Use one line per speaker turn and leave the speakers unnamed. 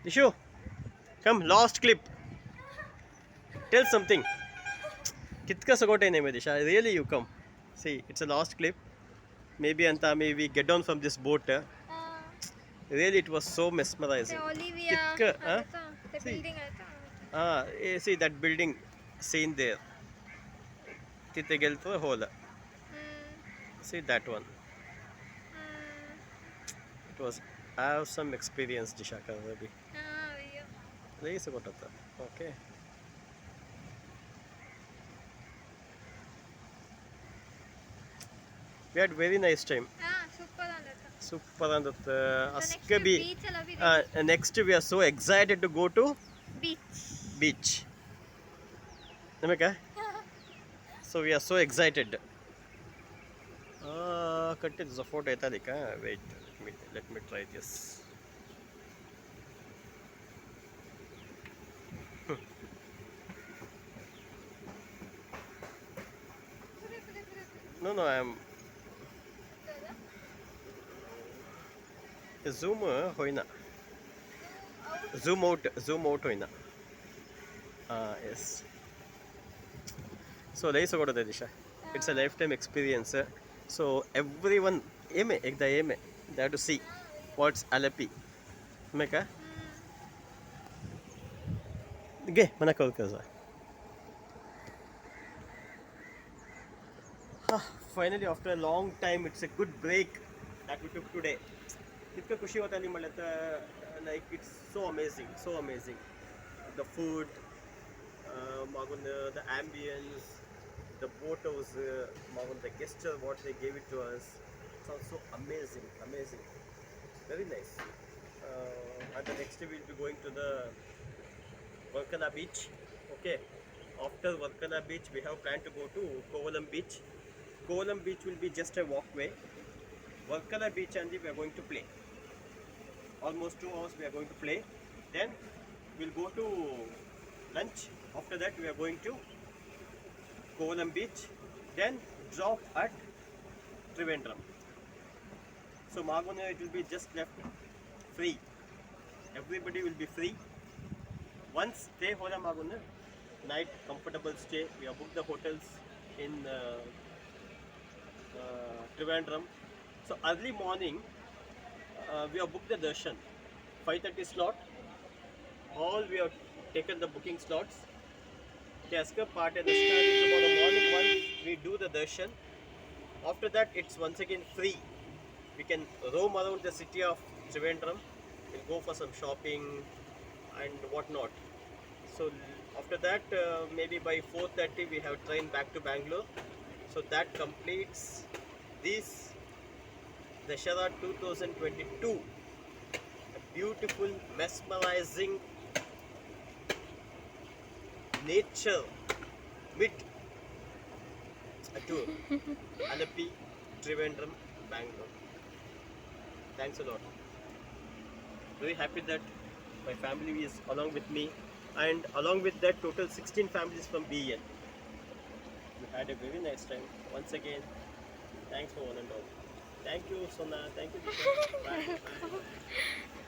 Dishu, come, last clip. Tell something. Kitka sagote name Disha. Really, you come. See, it's a last clip. Maybe Anta, maybe get down from this boat. Really, it was so mesmerizing.
Olivia,
Kitka,
the
see,
building.
see that building seen there. Titegelto hole. See that one. It was awesome experience, Dishaka Rabi. Place ಗೊತ್ತತ್ತ. Okay. We had very nice time.
Super
Super and
next
Askabi.
beach
Next we are so excited to go to
beach.
beach. Namaka? So we are so excited. Cut it the photo italika. Wait, let me try this. No, I'm zoom hoina. Zoom out hoina. Yes. So let's go to the Disha. It's a lifetime experience. So everyone, they have to see what's Alapi. Meka? Okay, mana call kaza. Finally, after a long time, it's a good break that we took today. Kitka kushi hota ni malata, like it's so amazing, so amazing. The food, the ambience, the boat house, the gesture, what they gave it to us. Sounds so amazing, amazing. Very nice. And the next day we'll be going to the Varkala beach. Okay. After Varkala beach, we have planned to go to Kovalam beach. Kovalam beach will be just a walkway. Varkala beach and we are going to play. Almost 2 hours we are going to play. Then we'll go to lunch. After that we are going to Kovalam beach. Then drop at Trivandrum. So Magona, it will be just left free. Everybody will be free. Once stay hola Magona, night comfortable stay. We have booked the hotels in Trivandrum. So early morning, we have booked the darshan. 5:30 slot. All we have taken the booking slots. Kaska part and the start is tomorrow morning. Once we do the darshan, after that it's once again free. We can roam around the city of Trivandrum. We'll go for some shopping and whatnot. So after that, maybe by 4:30 we have train back to Bangalore. So that completes this Dashara 2022. A beautiful, mesmerizing nature mid tour. Alapi, Trivandrum, Bangalore. Thanks a lot. Very happy that my family is along with me, and along with that total 16 families from BN. We had a very nice time. Once again, thanks for one and all. Thank you, Sona. Thank you, Disha. Bye. Bye. Bye.